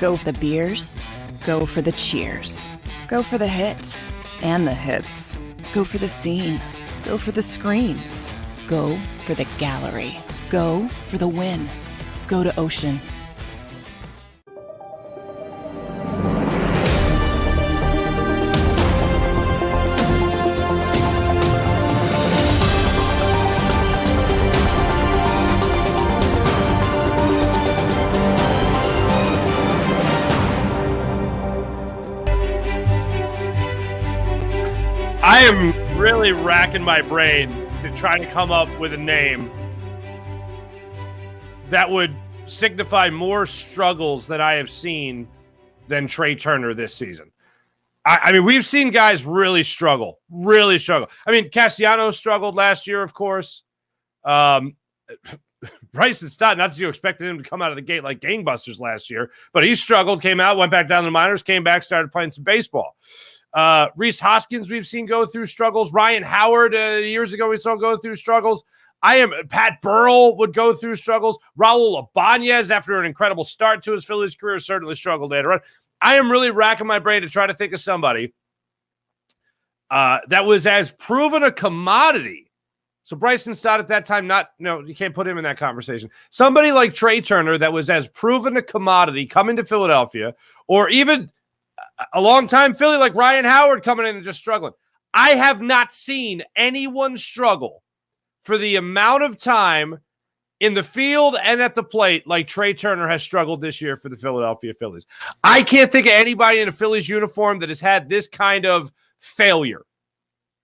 Go for the beers. Go for the cheers. Go for the hit and the hits. Go for the scene. Go for the screens. Go for the gallery. Go for the win. Go to Ocean. I am really racking my brain to try to come up with a name that would signify more struggles that I have seen than Trey Turner this season. I mean, we've seen guys really struggle. I mean, Castellanos struggled last year, of course. Bryson Stott, not that you expected him to come out of the gate like gangbusters last year, but he struggled, came out, went back down to the minors, came back, started playing some baseball. Rhys Hoskins, we've seen go through struggles. Ryan Howard, years ago, we saw go through struggles. Pat Burrell would go through struggles. Raul Ibanez, after an incredible start to his Phillies career, certainly struggled later on. I am really racking my brain to try to think of somebody that was as proven a commodity. So Bryson Stott at that time, you can't put him in that conversation. Somebody like Trey Turner that was as proven a commodity coming to Philadelphia, or even a long-time Philly like Ryan Howard coming in and just struggling. I have not seen anyone struggle for the amount of time in the field and at the plate like Trey Turner has struggled this year for the Philadelphia Phillies. I can't think of anybody in a Phillies uniform that has had this kind of failure.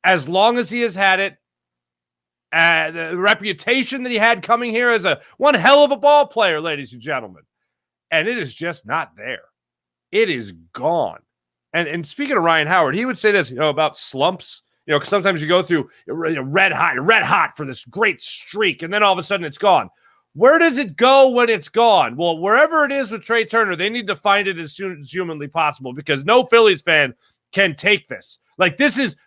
As long as he has had it, the reputation that he had coming here as one hell of a ball player, ladies and gentlemen. And it is just not there. It is gone. And speaking of Ryan Howard, he would say this, about slumps, because sometimes you go through red hot for this great streak, and then all of a sudden it's gone. Where does it go when it's gone? Well, wherever it is with Trey Turner, they need to find it as soon as humanly possible, because no Phillies fan can take this. Like,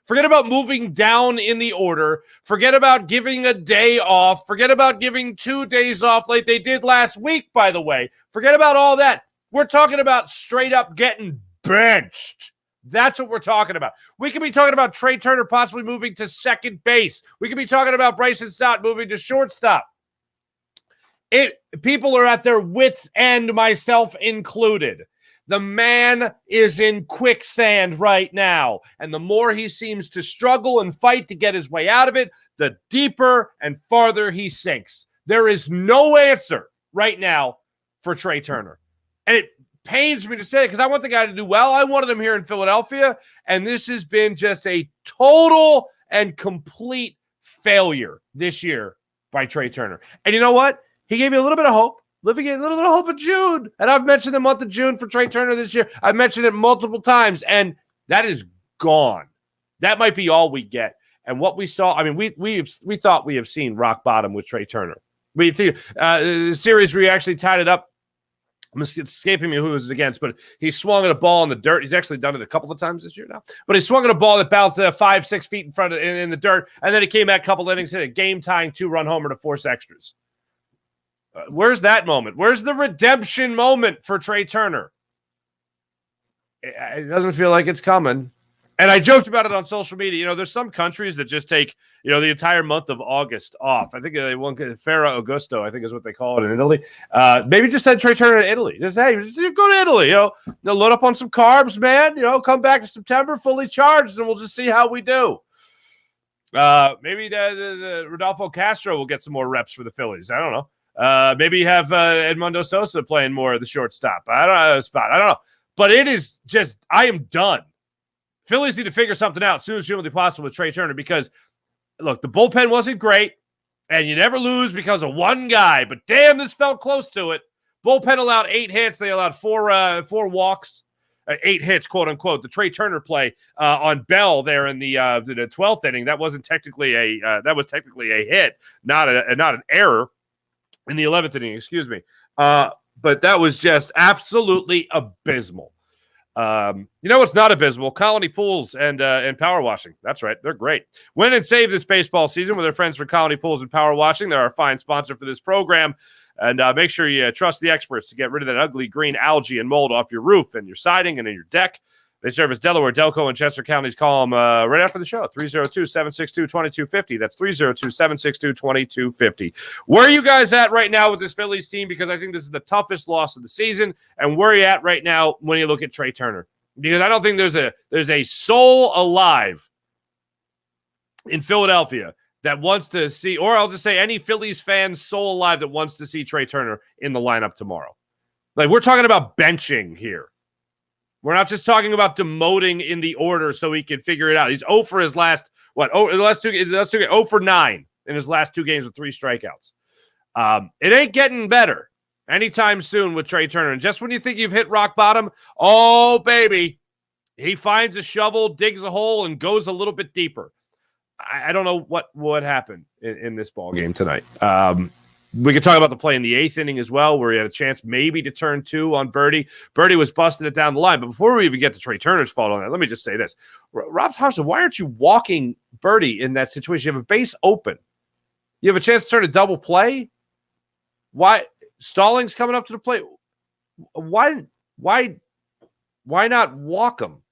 forget about moving down in the order. Forget about giving a day off. Forget about giving 2 days off like they did last week, by the way. Forget about all that. We're talking about straight up getting benched. That's what we're talking about. We could be talking about Trey Turner possibly moving to second base. We could be talking about Bryson Stott moving to shortstop. People are at their wits' end, myself included. The man is in quicksand right now, and the more he seems to struggle and fight to get his way out of it, the deeper and farther he sinks. There is no answer right now for Trey Turner. And it pains me to say it because I want the guy to do well. I wanted him here in Philadelphia, and this has been just a total and complete failure this year by Trey Turner. And you know what? He gave me a little bit of hope. Living in a little bit of hope in June. And I've mentioned the month of June for Trey Turner this year. I've mentioned it multiple times, and that is gone. That might be all we get. And what we saw, I mean, we thought we have seen rock bottom with Trey Turner. We think the series where he actually tied it up, it's escaping me who it was against, but he swung at a ball in the dirt. He's actually done it a couple of times this year now. But he swung at a ball that bounced 5-6 feet in front of in the dirt, and then he came back a couple innings, hit a game-tying 2-run homer to force extras. Where's that moment? Where's the redemption moment for Trey Turner? It doesn't feel like it's coming. And I joked about it on social media. There's some countries that just take, the entire month of August off. I think they won't get Ferragosto, I think is what they call it in Italy. Maybe just send Trey Turner to Italy. Just, hey, just go to Italy. They'll load up on some carbs, man. Come back to September fully charged, and we'll just see how we do. Maybe the Rodolfo Castro will get some more reps for the Phillies. I don't know. Maybe have Edmundo Sosa playing more of the shortstop. I don't know. But it is just, I am done. Phillies need to figure something out as soon as humanly possible with Trey Turner because, look, the bullpen wasn't great, and you never lose because of one guy. But damn, this felt close to it. Bullpen allowed 8 hits. They allowed four walks, 8 hits, quote unquote. The Trey Turner play on Bell there in the 12th inning, that was technically a hit, not an error. In the 11th inning, excuse me. But that was just absolutely abysmal. What's not abysmal? Colony Pools and Power Washing. That's right. They're great. Win and save this baseball season with our friends from Colony Pools and Power Washing. They're our fine sponsor for this program. And make sure you trust the experts to get rid of that ugly green algae and mold off your roof and your siding and in your deck. They service Delaware, Delco, and Chester counties. Call them right after the show, 302-762-2250. That's 302-762-2250. Where are you guys at right now with this Phillies team? Because I think this is the toughest loss of the season. And where are you at right now when you look at Trey Turner? Because I don't think there's a soul alive in Philadelphia that wants to see, or I'll just say any Phillies fan soul alive that wants to see Trey Turner in the lineup tomorrow. Like, we're talking about benching here. We're not just talking about demoting in the order so he can figure it out. He's 0 for his last, 0 for 9 in his last 2 games with 3 strikeouts. It ain't getting better anytime soon with Trey Turner. And just when you think you've hit rock bottom, oh, baby, he finds a shovel, digs a hole, and goes a little bit deeper. I don't know what would happen in this ball game tonight. We could talk about the play in the 8th inning as well, where he had a chance maybe to turn 2 on Birdie. Birdie was busting it down the line. But before we even get to Trey Turner's fault on that, let me just say this. Rob Thompson, why aren't you walking Birdie in that situation? You have a base open. You have a chance to turn a double play. Why? Stallings coming up to the plate. Why not walk him?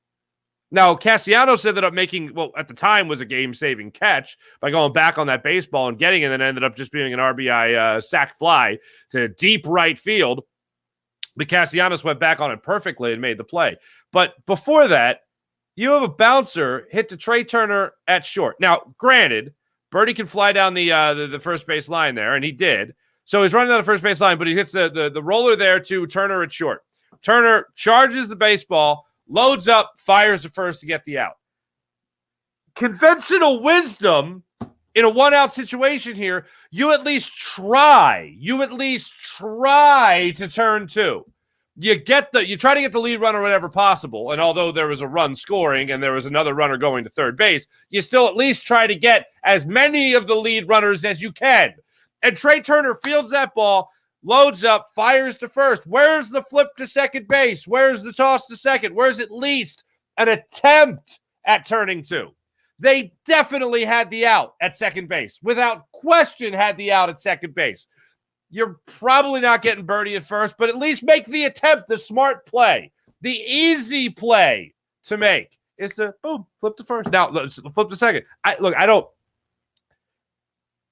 Now, Castellanos ended up making, at the time was a game-saving catch by going back on that baseball and getting it, and then ended up just being an RBI sac fly to deep right field. But Castellanos went back on it perfectly and made the play. But before that, you have a bouncer hit to Trey Turner at short. Now, granted, Birdie can fly down the first base line there, and he did. So he's running down the first base line, but he hits the roller there to Turner at short. Turner charges the baseball, loads up, fires the first to get the out. Conventional wisdom in a one-out situation here, you at least try. You at least try to turn 2. You try to get the lead runner whenever possible. And although there was a run scoring and there was another runner going to third base, you still at least try to get as many of the lead runners as you can. And Trey Turner fields that ball, loads up, fires to first. Where's the flip to second base? Where's the toss to second? Where's at least an attempt at turning 2? They definitely had the out at second base. Without question, had the out at second base. You're probably not getting Birdie at first, but at least make the attempt, the smart play. The easy play to make is to, boom, flip to first. Now, flip to second. I don't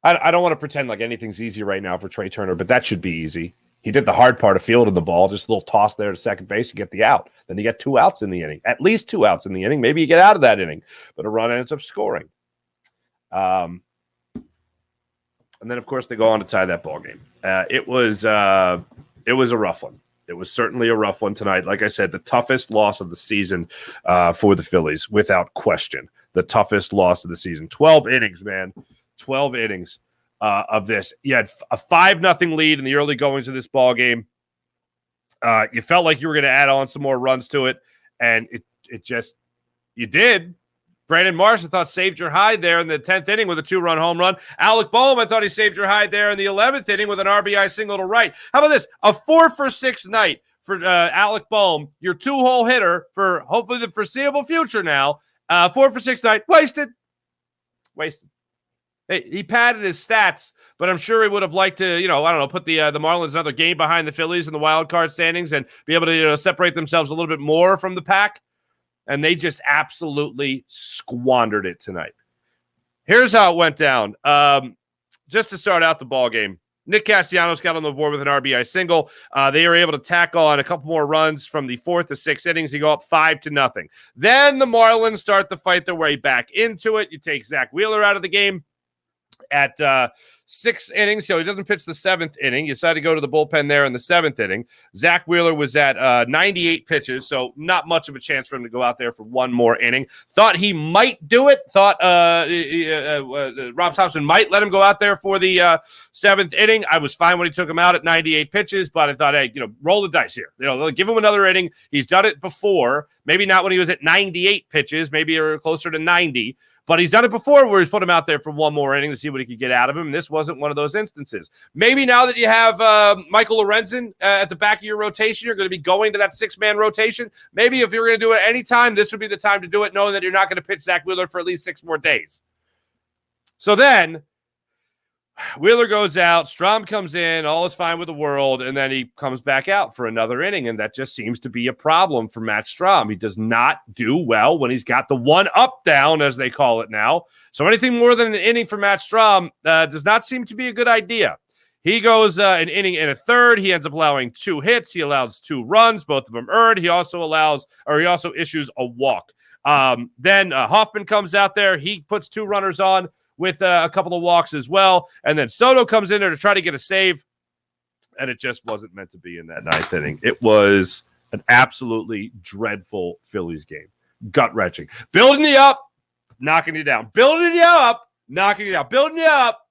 want to pretend like anything's easy right now for Trey Turner, but that should be easy. He did the hard part of fielding the ball, just a little toss there to second base, you get the out. Then you get 2 outs in the inning, at least 2 outs in the inning. Maybe you get out of that inning, but a run ends up scoring. And then, of course, they go on to tie that ball game. It was a rough one. It was certainly a rough one tonight. Like I said, the toughest loss of the season for the Phillies, without question. The toughest loss of the season. 12 innings, man. 12 innings of this. You had a 5-0 lead in the early goings of this ball game. You felt like you were going to add on some more runs to it, and it just you did. Brandon Marsh, I thought, saved your hide there in the 10th inning with a 2-run home run. Alec Boehm, I thought he saved your hide there in the 11th inning with an RBI single to right. How about this? A 4-for-6 night for Alec Boehm, your 2-hole hitter for hopefully the foreseeable future now. 4-for-6 night, wasted. He padded his stats, but I'm sure he would have liked to, put the Marlins another game behind the Phillies in the wild card standings and be able to, separate themselves a little bit more from the pack. And they just absolutely squandered it tonight. Here's how it went down. Just to start out the ball game, Nick Castellanos got on the board with an RBI single. They were able to tack on a couple more runs from the 4th to 6th innings. You go up 5-0. Then the Marlins start to fight their way back into it. You take Zach Wheeler out of the game at 6 innings, so he doesn't pitch the 7th inning. You decided to go to the bullpen there in the 7th inning. Zach Wheeler was at 98 pitches, so not much of a chance for him to go out there for one more inning. Thought he might do it. Thought Rob Thompson might let him go out there for the 7th inning. I was fine when he took him out at 98 pitches, but I thought, hey, roll the dice here. Give him another inning. He's done it before. Maybe not when he was at 98 pitches, maybe closer to 90. But he's done it before where he's put him out there for one more inning to see what he could get out of him. And this wasn't one of those instances. Maybe now that you have Michael Lorenzen at the back of your rotation, you're going to be going to that 6-man rotation. Maybe if you're going to do it anytime, this would be the time to do it, knowing that you're not going to pitch Zach Wheeler for at least 6 more days. So then, Wheeler goes out, Strom comes in, all is fine with the world, and then he comes back out for another inning, and that just seems to be a problem for Matt Strom. He does not do well when he's got the one up down, as they call it now. So anything more than an inning for Matt Strom does not seem to be a good idea. He goes an inning and a third. He ends up allowing 2 hits. He allows 2 runs, both of them earned. He also issues a walk. Then Hoffman comes out there. He puts 2 runners on with a couple of walks as well. And then Soto comes in there to try to get a save. And it just wasn't meant to be in that 9th inning. It was an absolutely dreadful Phillies game. Gut-wrenching. Building you up, knocking you down. Building you up, knocking you down. Building you up,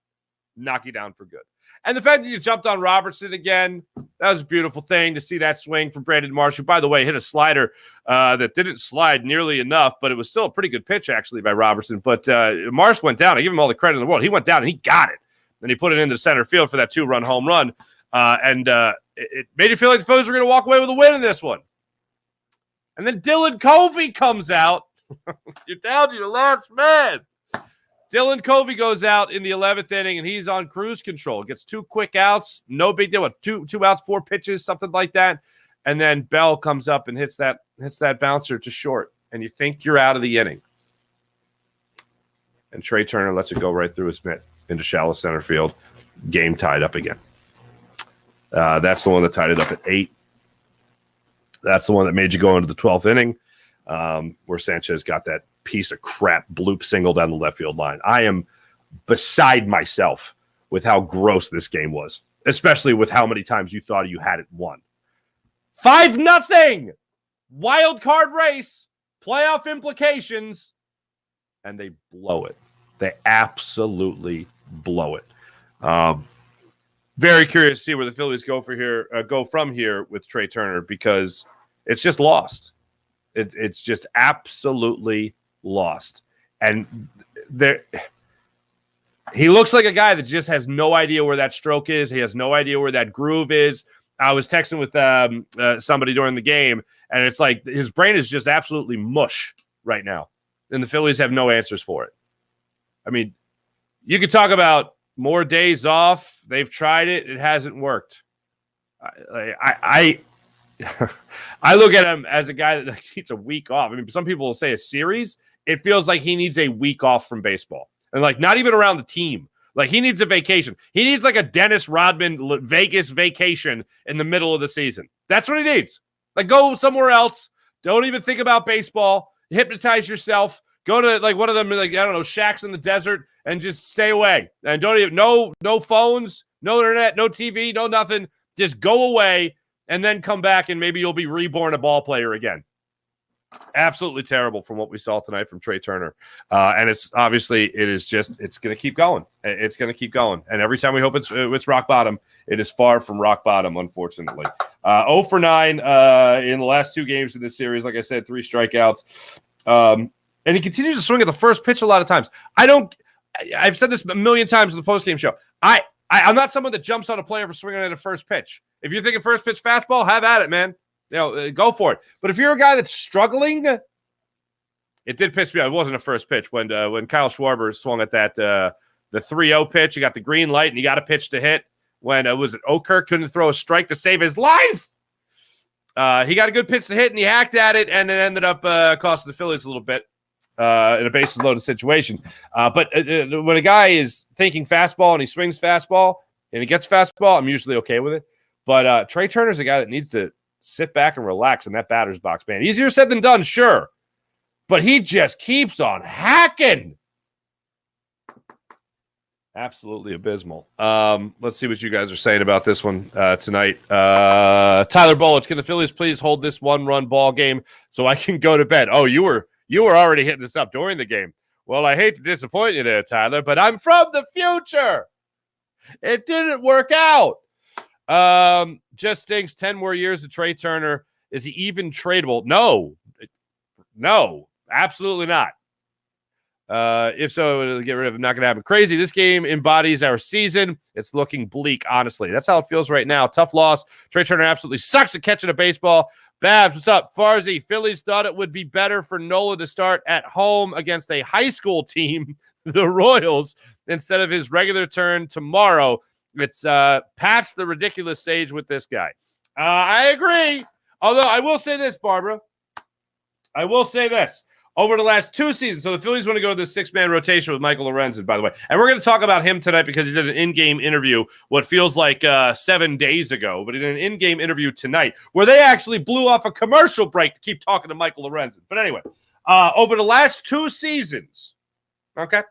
knock you down for good. And the fact that you jumped on Robertson again, that was a beautiful thing to see that swing from Brandon Marsh, who, by the way, hit a slider that didn't slide nearly enough, but it was still a pretty good pitch, actually, by Robertson. But Marsh went down. I give him all the credit in the world. He went down, and he got it. And he put it into center field for that 2-run home run. It made you feel like the Phillies were going to walk away with a win in this one. And then Dylan Covey comes out. You're down to your last man. Dylan Covey goes out in the 11th inning, and he's on cruise control. Gets 2 quick outs. No big deal. Two outs, 4 pitches, something like that. And then Bell comes up and hits that bouncer to short. And you think you're out of the inning. And Trey Turner lets it go right through his mitt into shallow center field. Game tied up again. That's the one that tied it up at 8. That's the one that made you go into the 12th inning, where Sanchez got that piece of crap bloop single down the left field line. I am beside myself with how gross this game was, especially with how many times you thought you had it won. 5-0 wild card race, playoff implications, and they blow it. They absolutely blow it. Very curious to see where the Phillies go from here with Trey Turner, because it's just lost. It's just absolutely lost. And he looks like a guy that just has no idea where that stroke is. He has no idea where that groove is. I was texting with somebody during the game, and it's like his brain is just absolutely mush right now. And the Phillies have no answers for it. I mean, you could talk about more days off. They've tried it. It hasn't worked. I look at him as a guy that needs a week off. I mean, some people will say a series. It feels like he needs a week off from baseball. And, like, not even around the team. Like, he needs a vacation. He needs, like, a Dennis Rodman Vegas vacation in the middle of the season. That's what he needs. Like, go somewhere else. Don't even think about baseball. Hypnotize yourself. Go to, like, one of them, like, I don't know, shacks in the desert and just stay away. And don't even, no phones, no internet, no TV, no nothing. Just go away and then come back, and maybe you'll be reborn a ball player again. Absolutely terrible from what we saw tonight from Trey Turner. And it's obviously, it's going to keep going. It's going to keep going. And every time we hope it's rock bottom, it is far from rock bottom, unfortunately. 0 for 9 in the last 2 games in this series. Like I said, 3 strikeouts. And he continues to swing at the first pitch a lot of times. I've said this a million times in the postgame show. I'm not someone that jumps on a player for swinging at a first pitch. If you're thinking first pitch fastball, have at it, man. Go for it. But if you're a guy that's struggling, it did piss me off. It wasn't a first pitch when Kyle Schwarber swung at that the 3-0 pitch. He got the green light and he got a pitch to hit. When was it Okirk couldn't throw a strike to save his life? He got a good pitch to hit and he hacked at it, and it ended up costing the Phillies a little bit in a bases loaded situation. But when a guy is thinking fastball and he swings fastball and he gets fastball, I'm usually okay with it. But Trey Turner's a guy that needs to sit back and relax in that batter's box, man. Easier said than done, sure. But he just keeps on hacking. Absolutely abysmal. Let's see what you guys are saying about this one tonight. Tyler Bullich, can the Phillies please hold this 1-run ball game so I can go to bed? Oh, you were already hitting this up during the game. Well, I hate to disappoint you there, Tyler, but I'm from the future. It didn't work out. Just stinks. 10 more years of Trey Turner. Is he even tradable? No, absolutely not. If so, it'll get rid of him. Not going to happen. Crazy. This game embodies our season. It's looking bleak, honestly. That's how it feels right now. Tough loss. Trey Turner absolutely sucks at catching a baseball. Babs, what's up? Farzy, Phillies thought it would be better for Nola to start at home against a high school team, the Royals, instead of his regular turn tomorrow. It's past the ridiculous stage with this guy. I agree. Although I will say this, Barbara. I will say this. Over the last 2 seasons, so the Phillies want to go to the 6-man rotation with Michael Lorenzen, by the way. And we're going to talk about him tonight because he did an in-game interview, what feels like 7 days ago, but he did an in-game interview tonight where they actually blew off a commercial break to keep talking to Michael Lorenzen. But anyway, over the last 2 seasons, that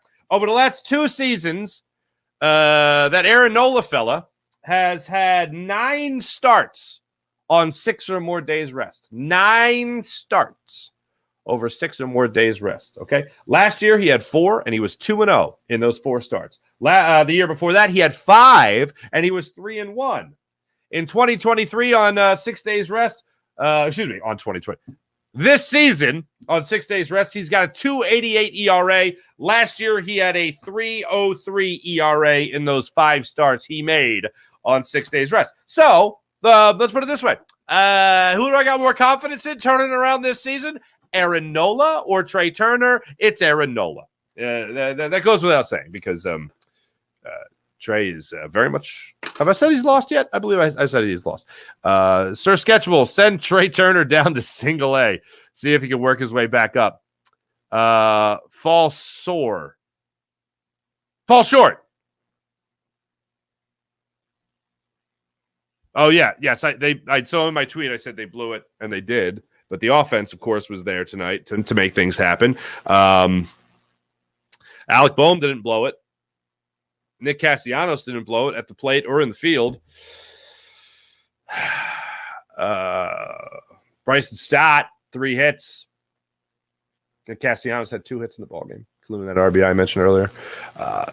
Aaron Nola fella has had 9 starts on 6 or more days rest. 9 starts over 6 or more days rest, okay? Last year, he had 4, and he was 2-0 in those 4 starts. The year before that, he had 5, and he was 3-1. In 2023, on 6 days rest, on 2020. This season, on 6 days rest, he's got a 2.88 ERA. Last year, he had a 3.03 ERA in those 5 starts he made on 6 days rest. So, let's put it this way. Who do I got more confidence in turning around this season? Aaron Nola or Trey Turner? It's Aaron Nola. That goes without saying because Trey is very much. Have I said he's lost yet? I believe I said he's lost. Sir Sketchable, send Trey Turner down to single A. See if he can work his way back up. Fall short. Oh yeah, yes. I saw in my tweet. I said they blew it, and they did. But the offense, of course, was there tonight to make things happen. Alec Boehm didn't blow it. Nick Castellanos didn't blow it at the plate or in the field. Bryson Stott, 3 hits. Nick Castellanos had 2 hits in the ballgame, including that RBI I mentioned earlier.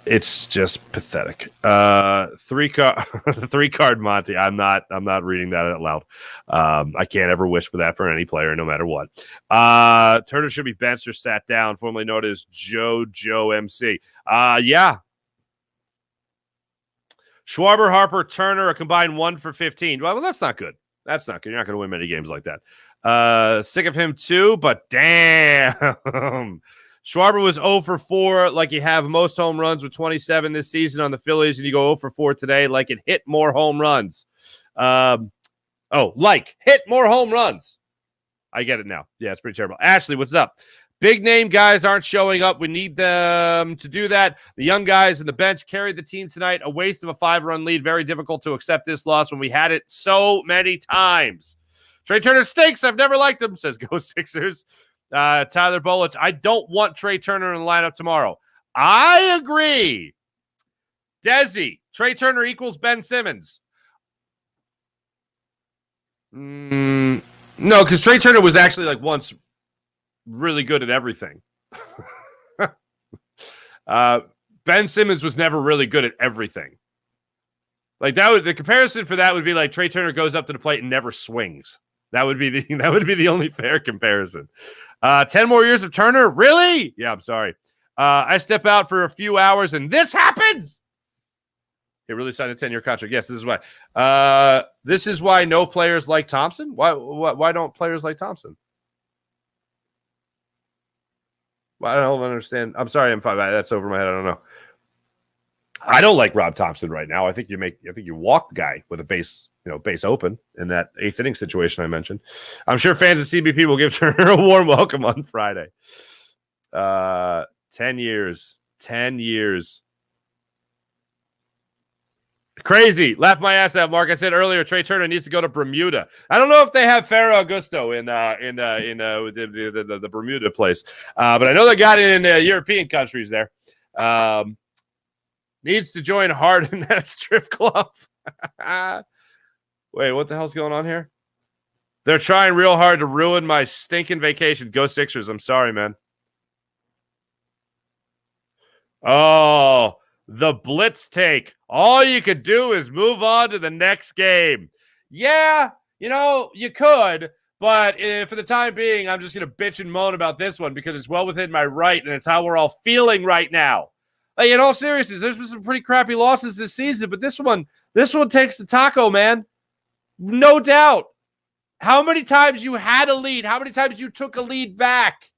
It's just pathetic. 3-card Monty. I'm not reading that out loud. I can't ever wish for that for any player, no matter what. Turner should be benched or sat down, formerly known as Joe MC. Yeah. Schwarber, Harper, Turner, a combined 1 for 15. Well, that's not good. That's not good. You're not going to win many games like that. Sick of him too, but damn. Schwarber was 0 for 4, like you have most home runs with 27 this season on the Phillies, and you go 0 for 4 today, like it hit more home runs. Hit more home runs. I get it now. Yeah, it's pretty terrible. Ashley, what's up? Big name guys aren't showing up. We need them to do that. The young guys in the bench carried the team tonight. A waste of a 5-run lead. Very difficult to accept this loss when we had it so many times. Trey Turner stinks. I've never liked him, says Go Sixers. Tyler Bolich, I don't want Trey Turner in the lineup tomorrow. I agree. Desi, Trey Turner equals Ben Simmons. No, because Trey Turner was actually like once really good at everything. Ben Simmons was never really good at everything. Like the comparison for that would be like Trey Turner goes up to the plate and never swings. That would be the only fair comparison. 10 more years of Turner? Really? Yeah, I'm sorry. I step out for a few hours and this happens. He really signed a 10-year contract. Yes, this is why. This is why no players like Thompson. Why don't players like Thompson? Well, I don't understand. I'm sorry, M5. That's over my head. I don't know. I don't like Rob Thompson right now. I think you walk the guy with a base open in that 8th inning situation I mentioned. I'm sure fans of CBP will give Turner a warm welcome on Friday. 10 years. 10 years. Crazy. Laugh my ass out, Mark. I said earlier, Trey Turner needs to go to Bermuda. I don't know if they have Faro Augusto in the Bermuda place, but I know they got it in European countries there. Needs to join Harden at a strip club. Wait, what the hell's going on here? They're trying real hard to ruin my stinking vacation. Go Sixers. I'm sorry, man. Oh, the blitz take. All you could do is move on to the next game. Yeah, you could, but for the time being, I'm just going to bitch and moan about this one because it's well within my right, and it's how we're all feeling right now. Like, in all seriousness, there's been some pretty crappy losses this season, but this one takes the taco, man. No doubt. How many times you had a lead? How many times you took a lead back?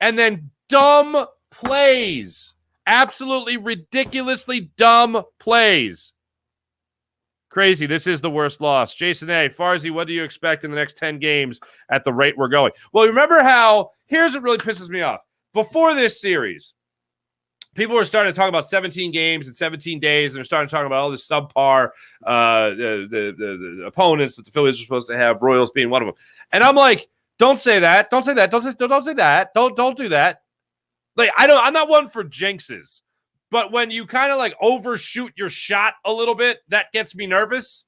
And then dumb plays Absolutely ridiculously dumb plays. Crazy. This is the worst loss. Jason A. Farzy, what do you expect in the next 10 games at the rate we're going? Well, remember how, here's what really pisses me off. Before this series, people were starting to talk about 17 games in 17 days, and they're starting to talk about all this subpar the opponents that the Phillies are supposed to have, Royals being one of them. And I'm like, don't say that. Don't say that. Don't say that. Don't do that. Like, I'm not one for jinxes. But when you kind of like overshoot your shot a little bit, that gets me nervous.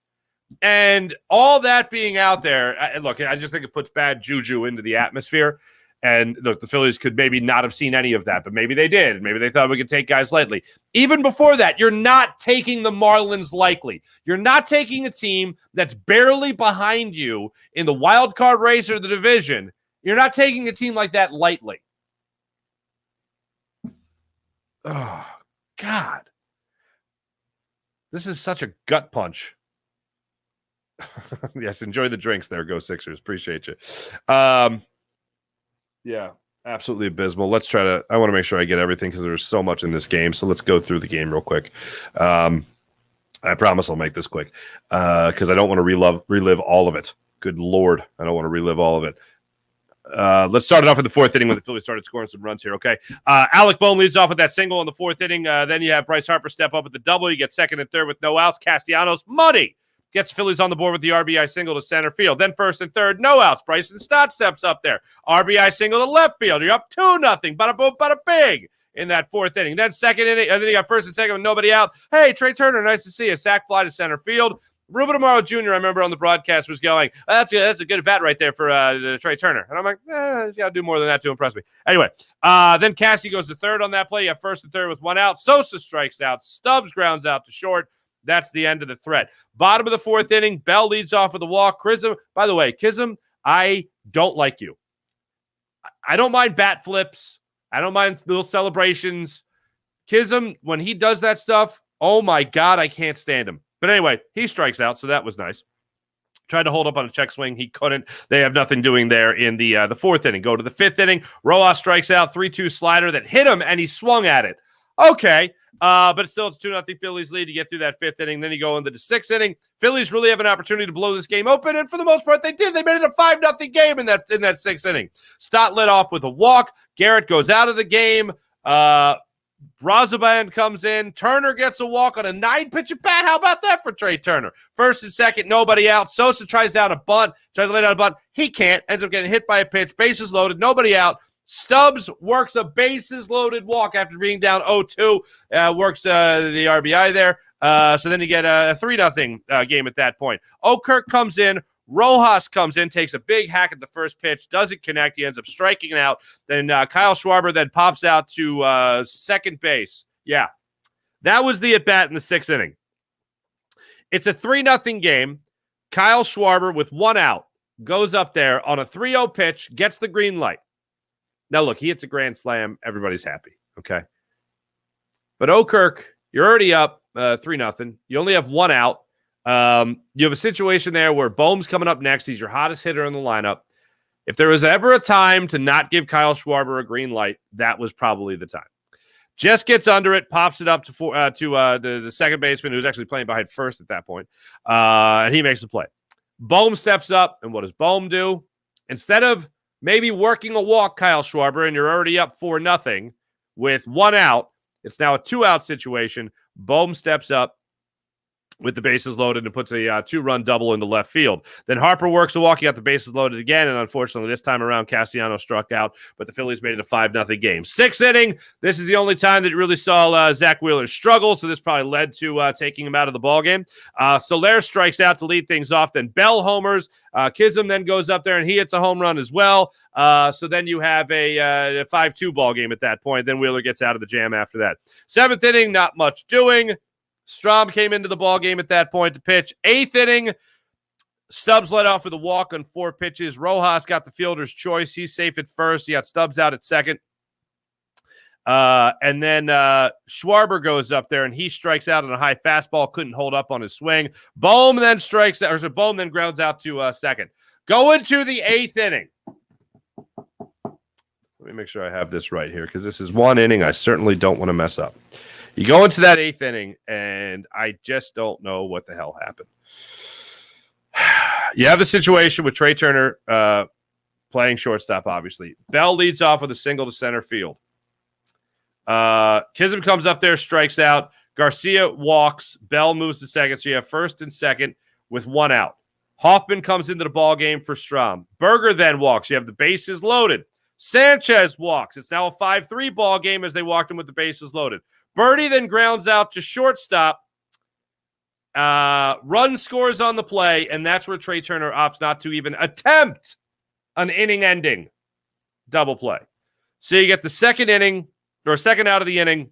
And all that being out there, look, I just think it puts bad juju into the atmosphere. And look, the Phillies could maybe not have seen any of that, but maybe they did. Maybe they thought we could take guys lightly. Even before that, you're not taking the Marlins lightly. You're not taking a team that's barely behind you in the wild card race or the division. You're not taking a team like that lightly. Oh, God. This is such a gut punch. Yes, enjoy the drinks there, Go Sixers. Appreciate you. Yeah, absolutely abysmal. Let's try to, I want to make sure I get everything because there's so much in this game. So let's go through the game real quick. I promise I'll make this quick because I don't want to relive all of it. Good Lord. I don't want to relive all of it. Let's start it off in the fourth inning when the Phillies started scoring some runs here, okay? Alec Bohm leads off with that single in the fourth inning. Then you have Bryce Harper step up with the double. You get second and third with no outs. Castellanos, money! Gets Phillies on the board with the RBI single to center field. Then first and third, no outs. Bryson Stott steps up there. RBI single to left field. You're up 2-0. Bada boom, bada bing in that fourth inning. Then second inning, and then you got first and second with nobody out. Hey, Trey Turner, nice to see you. Sac fly to center field. Ruben Amaro Jr., I remember on the broadcast, was going, that's a good bat right there for Trey Turner. And I'm like, he's got to do more than that to impress me. Anyway, then Cassie goes to third on that play. You have first and third with one out. Sosa strikes out. Stubbs grounds out to short. That's the end of the threat. Bottom of the fourth inning, Bell leads off with a walk. Chisholm, by the way, Chisholm, I don't like you. I don't mind bat flips. I don't mind little celebrations. Chisholm, when he does that stuff, oh my God, I can't stand him. But anyway, he strikes out, so that was nice. Tried to hold up on a check swing. He couldn't. They have nothing doing there in the fourth inning. Go to the fifth inning. Rojas strikes out, 3-2 slider that hit him, and he swung at it. Okay. But still, it's 2-0 Phillies lead to get through that fifth inning. Then you go into the sixth inning. Phillies really have an opportunity to blow this game open, and for the most part, they did. They made it a 5-0 game in that sixth inning. Stott led off with a walk. Garrett goes out of the game. Brazoban comes in. Turner gets a walk on a 9-pitch at bat. How about that for Trey Turner? First and second, nobody out. Sosa tries to lay down a bunt. He can't. Ends up getting hit by a pitch. Bases loaded, nobody out. Stubbs works a bases-loaded walk after being down 0-2. Works the RBI there. So then you get a 3-0 game at that point. Okirk comes in. Rojas comes in, takes a big hack at the first pitch, doesn't connect. He ends up striking out. Then Kyle Schwarber then pops out to second base. Yeah, that was the at-bat in the sixth inning. It's a 3-0 game. Kyle Schwarber with one out goes up there on a 3-0 pitch, gets the green light. Now, look, he hits a grand slam. Everybody's happy, okay? But Okirk, you're already up 3-0. You only have one out. You have a situation there where Bohm's coming up next. He's your hottest hitter in the lineup. If there was ever a time to not give Kyle Schwarber a green light, that was probably the time. Just gets under it, pops it up to the second baseman, who's actually playing behind first at that point, and he makes the play. Bohm steps up, and what does Bohm do? Instead of maybe working a walk, Kyle Schwarber, and you're already up 4-0 with one out, it's now a 2-out situation. Bohm steps up with the bases loaded and puts a 2-run double into left field. Then Harper works a walk. He got the bases loaded again, and unfortunately this time around, Castellanos struck out, but the Phillies made it a 5-0 game. Sixth inning, this is the only time that you really saw Zach Wheeler struggle, so this probably led to taking him out of the ballgame. Soler strikes out to lead things off. Then Bell homers. Chisholm then goes up there, and he hits a home run as well. So then you have a 5-2 ball game at that point. Then Wheeler gets out of the jam after that. Seventh inning, not much doing. Strahm came into the ball game at that point to pitch. Eighth inning, Stubbs led off with a walk on 4 pitches. Rojas got the fielder's choice. He's safe at first. He got Stubbs out at second. And then Schwarber goes up there, and he strikes out on a high fastball. Couldn't hold up on his swing. Bohm then Bohm then grounds out to second. Going to the eighth inning. Let me make sure I have this right here because this is one inning I certainly don't want to mess up. You go into that 8th inning, and I just don't know what the hell happened. You have the situation with Trey Turner playing shortstop, obviously. Bell leads off with a single to center field. Kism comes up there, strikes out. Garcia walks. Bell moves to second, so you have first and second with 1 out. Hoffman comes into the ball game for Strahm. Berger then walks. You have the bases loaded. Sanchez walks. It's now a 5-3 ball game as they walked him with the bases loaded. Birdie then grounds out to shortstop. Run scores on the play, and that's where Trey Turner opts not to even attempt an inning-ending double play. So you get the second inning, or second out of the inning,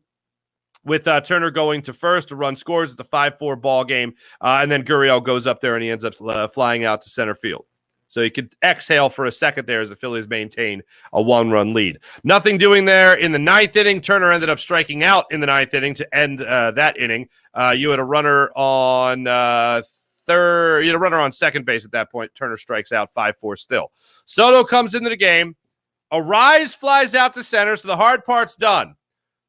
with Turner going to first. A run scores. It's a 5-4 ball game. And then Gurriel goes up there, and he ends up flying out to center field. So he could exhale for a second there as the Phillies maintain a 1-run lead. Nothing doing there in the 9th inning. Turner ended up striking out in the 9th inning to end that inning. You had a runner on third. You had a runner on second base at that point. Turner strikes out 5-4 still. Soto comes into the game. Arise flies out to center, so the hard part's done.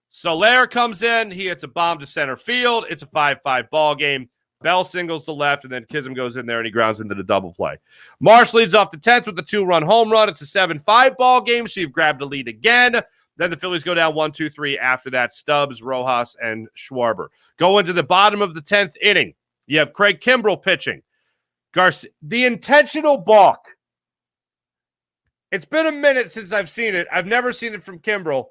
Soler comes in. He hits a bomb to center field. It's a 5-5 ball game. Bell singles to left, and then Kism goes in there, and he grounds into the double play. Marsh leads off the 10th with the 2-run home run. It's a 7-5 ball game, so you've grabbed the lead again. Then the Phillies go down 1-2-3 after that. Stubbs, Rojas, and Schwarber. Go into the bottom of the 10th inning. You have Craig Kimbrell pitching. Garcia, the intentional balk. It's been a minute since I've seen it. I've never seen it from Kimbrell.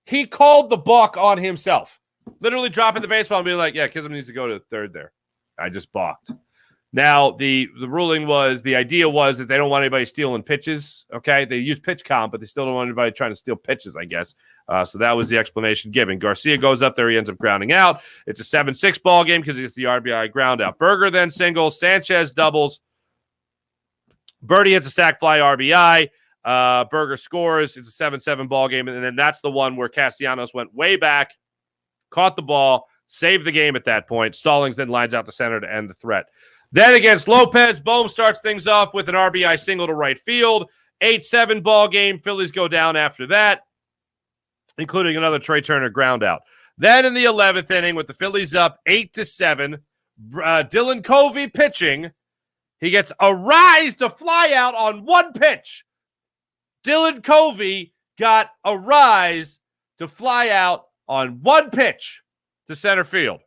He called the balk on himself. Literally dropping the baseball and being like, yeah, Kism needs to go to third there. I just balked. Now, the ruling was, the idea was that they don't want anybody stealing pitches, okay? They use pitch count, but they still don't want anybody trying to steal pitches, I guess. So that was the explanation given. Garcia goes up there. He ends up grounding out. It's a 7-6 ball game because it's the RBI ground out. Berger then singles. Sanchez doubles. Birdie hits a sac fly RBI. Berger scores. It's a 7-7 ball game. And then that's the one where Castellanos went way back, caught the ball, saved the game at that point. Stallings then lines out the center to end the threat. Then against Lopez, Bohm starts things off with an RBI single to right field. 8-7 ball game. Phillies go down after that, including another Trey Turner ground out. Then in the 11th inning, with the Phillies up 8-7, Dylan Covey pitching. He gets a rise to fly out on one pitch. Dylan Covey got a rise to fly out on one pitch to center field.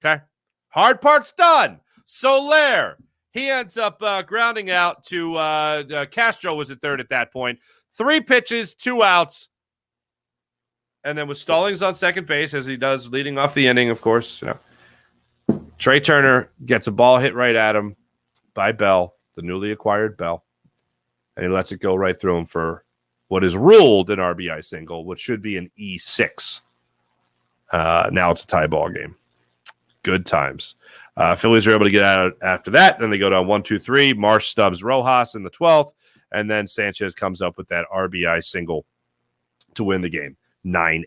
Okay? Hard part's done. Soler, he ends up grounding out to Castro was at third at that point. 3 pitches, 2 outs. And then with Stallings on second base, as he does leading off the inning, of course, you know, Trey Turner gets a ball hit right at him by Bell, the newly acquired Bell. And he lets it go right through him for what is ruled an RBI single, which should be an E6. Now it's a tie ball game. Good times. Phillies are able to get out after that. Then they go down 1-2-3. Marsh, Stubbs, Rojas in the 12th. And then Sanchez comes up with that RBI single to win the game. 9-8.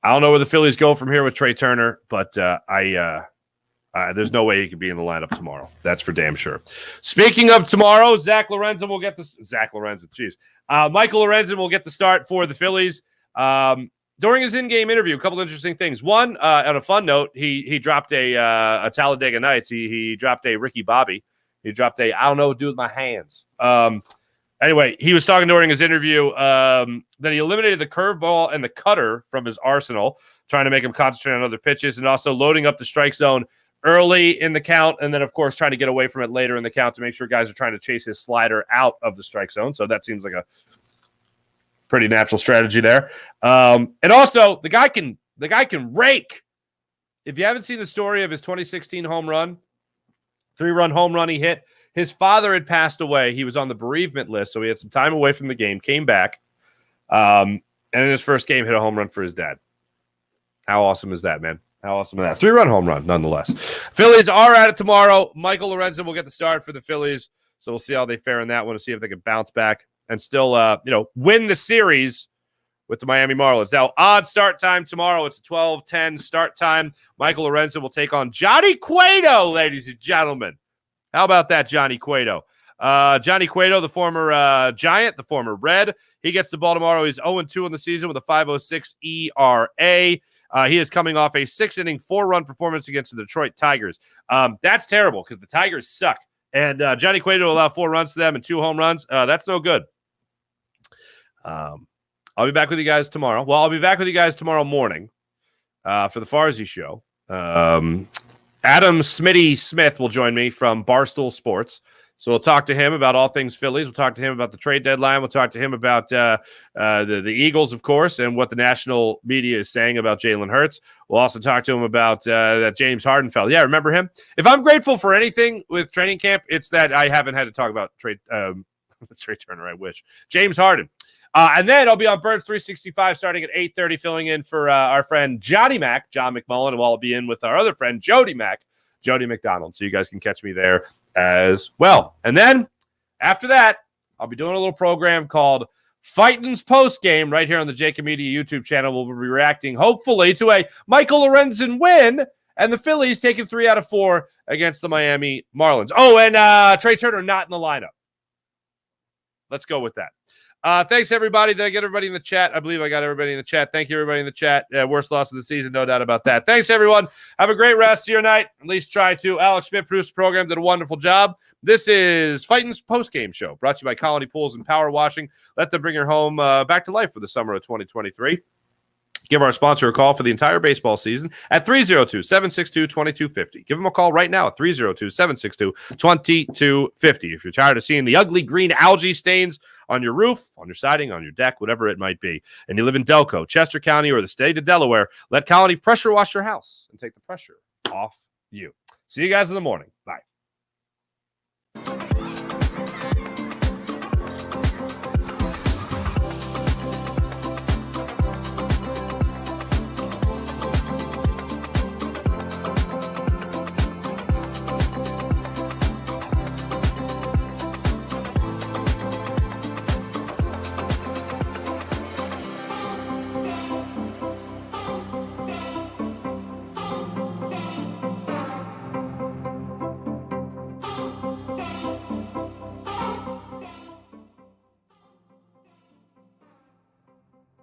I don't know where the Phillies go from here with Trey Turner, but there's no way he could be in the lineup tomorrow. That's for damn sure. Speaking of tomorrow, Michael Lorenzen will get the start for the Phillies. During his in-game interview, a couple interesting things. One, on a fun note, he dropped a Talladega Nights. He dropped a Ricky Bobby. He dropped a I don't know what to do with my hands. Anyway, he was talking during his interview that he eliminated the curveball and the cutter from his arsenal, trying to make him concentrate on other pitches, and also loading up the strike zone early in the count, and then, of course, trying to get away from it later in the count to make sure guys are trying to chase his slider out of the strike zone. So that seems like a pretty natural strategy there. And also, the guy can rake. If you haven't seen the story of his 2016 home run, 3-run home run he hit, his father had passed away. He was on the bereavement list, so he had some time away from the game, came back, and in his first game hit a home run for his dad. How awesome is that, man? How awesome is that? 3-run home run, nonetheless. Phillies are at it tomorrow. Michael Lorenzen will get the start for the Phillies, so we'll see how they fare in that one to see if they can bounce back and still, win the series with the Miami Marlins. Now, odd start time tomorrow. It's a 12:10 start time. Michael Lorenzen will take on Johnny Cueto, ladies and gentlemen. How about that, Johnny Cueto? Johnny Cueto, the former Giant, the former Red, he gets the ball tomorrow. He's 0-2 in the season with a 5.06 ERA. He is coming off a 6-inning, 4-run performance against the Detroit Tigers. That's terrible because the Tigers suck. And Johnny Cueto allowed 4 runs to them and 2 home runs. That's no good. I'll be back with you guys tomorrow. Well, I'll be back with you guys tomorrow morning for the Farzy Show. Adam Smitty Smith will join me from Barstool Sports. So we'll talk to him about all things Phillies. We'll talk to him about the trade deadline. We'll talk to him about the Eagles, of course, and what the national media is saying about Jalen Hurts. We'll also talk to him about that James Harden fell. Yeah, remember him? If I'm grateful for anything with training camp, it's that I haven't had to talk about Trey Turner, I wish. James Harden. And then I'll be on Bird 365 starting at 8:30, filling in for our friend Johnny Mac, John McMullen, and I'll be in with our other friend Jody McDonald. So you guys can catch me there as well. And then after that, I'll be doing a little program called Fightins Postgame right here on the JAKIB Media YouTube channel. We'll be reacting, hopefully, to a Michael Lorenzen win and the Phillies taking 3 out of 4 against the Miami Marlins. Oh, and Trey Turner not in the lineup. Let's go with that. Thanks, everybody. Did I get everybody in the chat? I believe I got everybody in the chat. Thank you, everybody in the chat. Worst loss of the season, no doubt about that. Thanks, everyone. Have a great rest of your night. At least try to. Alex Schmidt produced the program, did a wonderful job. This is Fightins Postgame Show, brought to you by Colony Pools and Power Washing. Let them bring your home back to life for the summer of 2023. Give our sponsor a call for the entire baseball season at 302-762-2250. Give them a call right now at 302-762-2250. If you're tired of seeing the ugly green algae stains on your roof, on your siding, on your deck, whatever it might be, and you live in Delco, Chester County, or the state of Delaware, let Colony pressure wash your house and take the pressure off you. See you guys in the morning. Bye.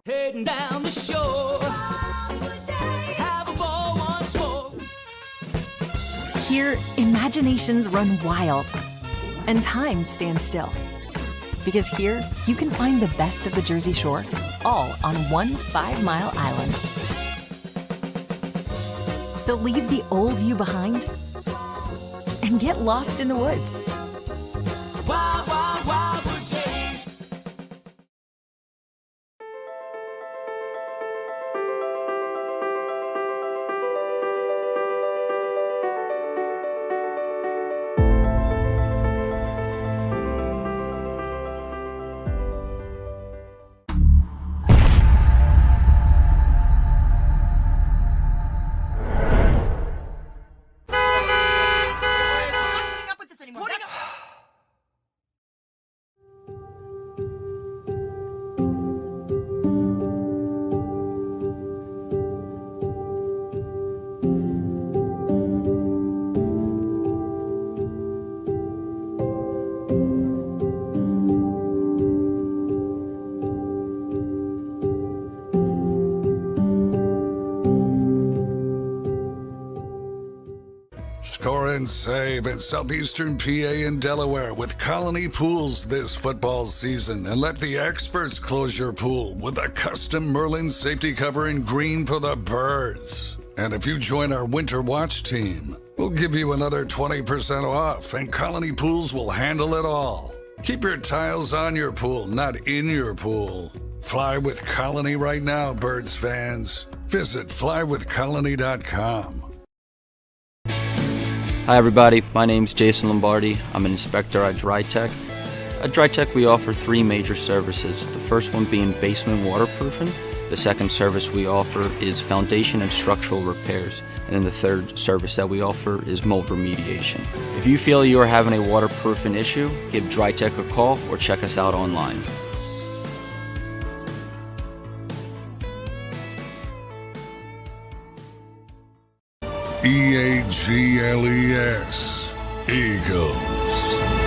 Heading down the shore, have a ball once more. Here, imaginations run wild and time stands still. Because here, you can find the best of the Jersey Shore, all on one 5-mile island. So leave the old you behind and get lost in the woods. Wild, wild, wildwood days. Score and save in Southeastern PA and Delaware with Colony Pools this football season, and let the experts close your pool with a custom Merlin safety cover in green for the birds. And if you join our Winter Watch team, we'll give you another 20% off, and Colony Pools will handle it all. Keep your tiles on your pool, not in your pool. Fly with Colony right now, Birds fans. Visit flywithcolony.com. Hi everybody, my name's Jason Lombardi. I'm an inspector at DryTech. At DryTech we offer 3 major services, the first one being basement waterproofing. The second service we offer is foundation and structural repairs. And then the third service that we offer is mold remediation. If you feel you are having a waterproofing issue, give DryTech a call or check us out online. EAGLES, Eagles.